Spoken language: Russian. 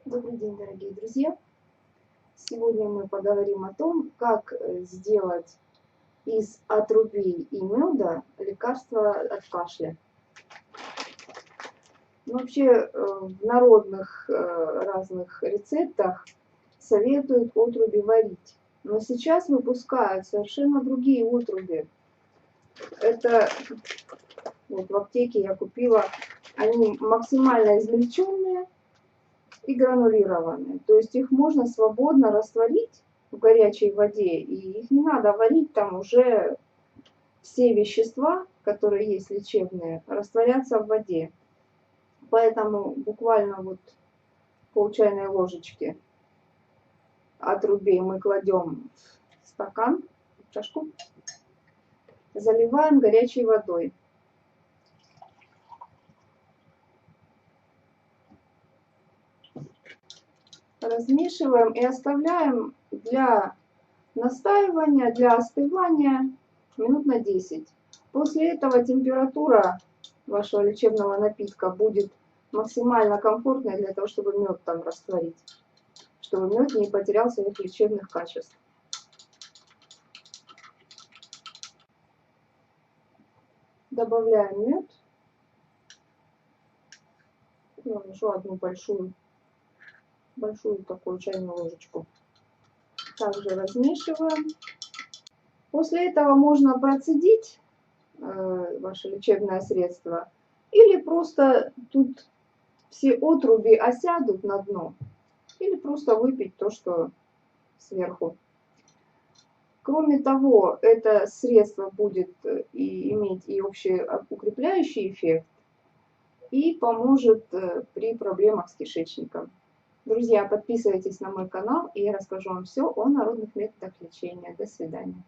Добрый день, дорогие друзья! Сегодня мы поговорим о том, как сделать из отрубей и меда лекарство от кашля. Вообще в народных разных рецептах советуют отруби варить. Но сейчас выпускают совершенно другие отруби. Это вот в аптеке я купила, они максимально измельченные и гранулированные. То есть их можно свободно растворить в горячей воде, и их не надо варить, там уже все вещества, которые есть лечебные, растворятся в воде. Поэтому буквально вот пол чайной ложечки отрубей мы кладем в стакан, в чашку, заливаем горячей водой. Размешиваем и оставляем для настаивания, для остывания минут на 10. После этого температура вашего лечебного напитка будет максимально комфортной для того, чтобы мед там растворить, чтобы мед не потерял своих лечебных качеств. Добавляем мед. Еще одну большую такую чайную ложечку. Также размешиваем. После этого можно процедить ваше лечебное средство, или просто тут все отруби осядут на дно, или просто выпить то, что сверху. Кроме того, это средство будет иметь и общий укрепляющий эффект, и поможет при проблемах с кишечником. Друзья, подписывайтесь на мой канал, и я расскажу вам все о народных методах лечения. До свидания.